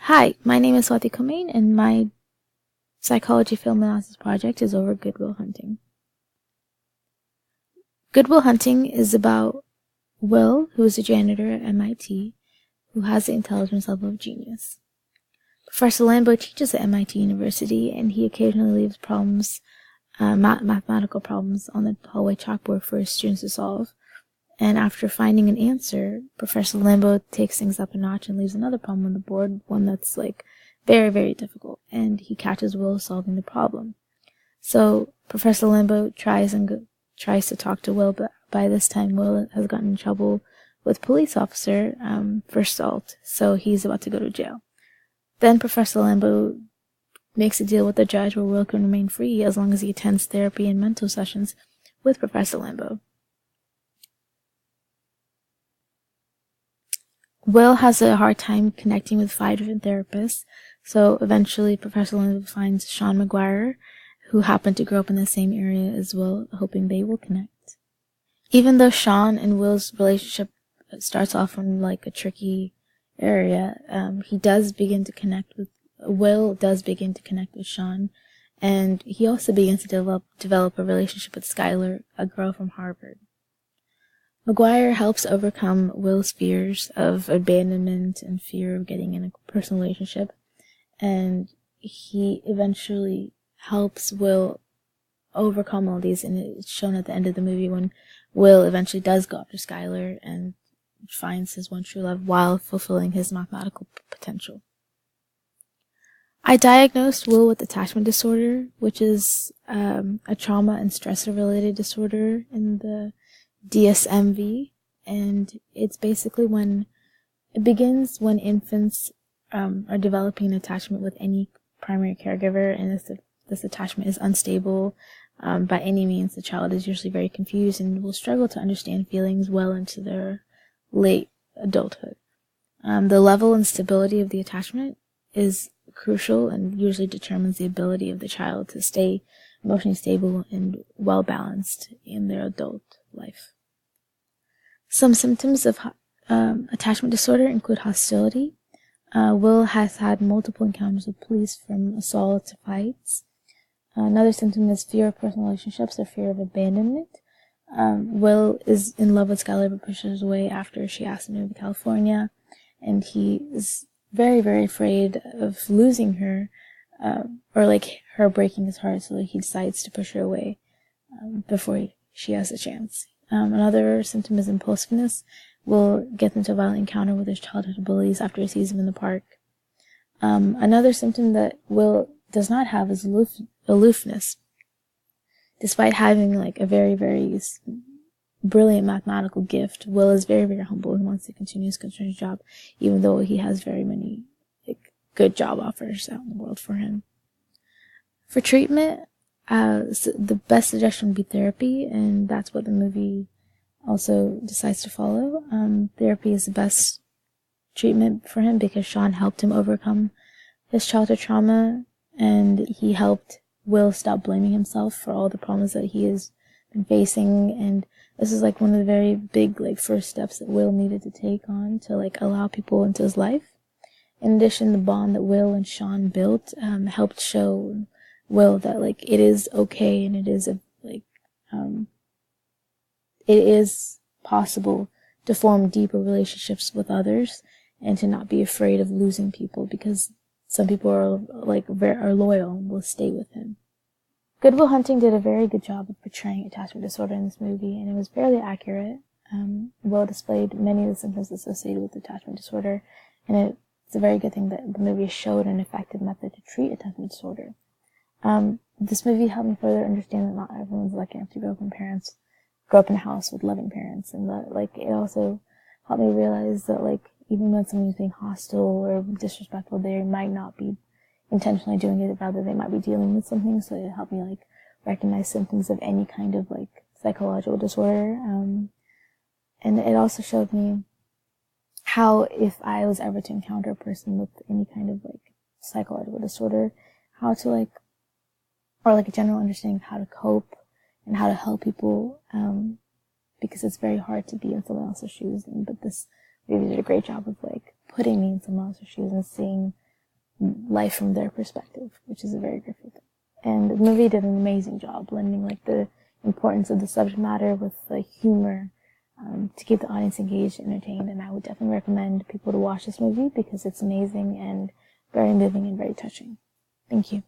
Hi, my name is Swati Kumain, and my psychology film analysis project is over Good Will Hunting. Good Will Hunting is about Will, who is a janitor at MIT, who has the intelligence level of genius. Professor Lambo teaches at MIT University, and he occasionally leaves mathematical problems on the hallway chalkboard for his students to solve. And after finding an answer, Professor Lambo takes things up a notch and leaves another problem on the board, one that's very, very difficult, and he catches Will solving the problem. So Professor Lambo tries to talk to Will, but by this time Will has gotten in trouble with a police officer for assault, so he's about to go to jail. Then Professor Lambo makes a deal with the judge where Will can remain free as long as he attends therapy and mental sessions with Professor Lambo. Will has a hard time connecting with 5 different therapists, so eventually Professor Lambo finds Sean McGuire, who happened to grow up in the same area as Will, hoping they will connect. Even though Sean and Will's relationship starts off from a tricky area, Will does begin to connect with Sean, and he also begins to develop a relationship with Skylar, a girl from Harvard. McGuire helps overcome Will's fears of abandonment and fear of getting in a personal relationship, and he eventually helps Will overcome all these, and it's shown at the end of the movie when Will eventually does go after Skylar and finds his one true love while fulfilling his mathematical potential. I diagnosed Will with attachment disorder, which is a trauma and stressor-related disorder in the DSM-V, and it's basically it begins when infants are developing an attachment with any primary caregiver, and this attachment is unstable by any means. The child is usually very confused and will struggle to understand feelings well into their late adulthood. The level and stability of the attachment is crucial and usually determines the ability of the child to stay emotionally stable and well balanced in their adult life. Some symptoms of attachment disorder include hostility. Will has had multiple encounters with police, from assault to fights. Another symptom is fear of personal relationships or fear of abandonment. Will is in love with Skylar but pushes away after she asks him to move to California, and he is very, very afraid of losing her, or her breaking his heart, so he decides to push her away before she has a chance. Another symptom is impulsiveness. Will get into a violent encounter with his childhood bullies after he sees them in the park. Another symptom that Will does not have is aloofness. Despite having a very, very brilliant mathematical gift, Will is very, very humble and wants to continue his construction job, even though he has very many good job offers out in the world for him. For treatment, the best suggestion would be therapy, and that's what the movie also decides to follow. Therapy is the best treatment for him because Sean helped him overcome his childhood trauma, and he helped Will stop blaming himself for all the problems that he has been facing, and this is one of the very big first steps that Will needed to take on to allow people into his life. In addition, the bond that Will and Sean built helped show Will that it is okay, and it is it is possible to form deeper relationships with others and to not be afraid of losing people, because some people are loyal and will stay with him. Good Will Hunting did a very good job of portraying attachment disorder in this movie, and it was fairly accurate. Will displayed many of the symptoms associated with attachment disorder, and it's a very good thing that the movie showed an effective method to treat attachment disorder. This movie helped me further understand that not everyone's lucky enough to grow up in a house with loving parents, and that it also helped me realize that even when someone's being hostile or disrespectful, they might not be intentionally doing it, rather they might be dealing with something. So it helped me recognize symptoms of any kind of psychological disorder, and it also showed me how, if I was ever to encounter a person with any kind of psychological disorder, how to or a general understanding of how to cope and how to help people, because it's very hard to be in someone else's shoes. But this movie did a great job of putting me in someone else's shoes and seeing life from their perspective, which is a very beautiful thing. And the movie did an amazing job blending like the importance of the subject matter with the humor, to keep the audience engaged and entertained. And I would definitely recommend people to watch this movie because it's amazing and very moving and very touching. Thank you.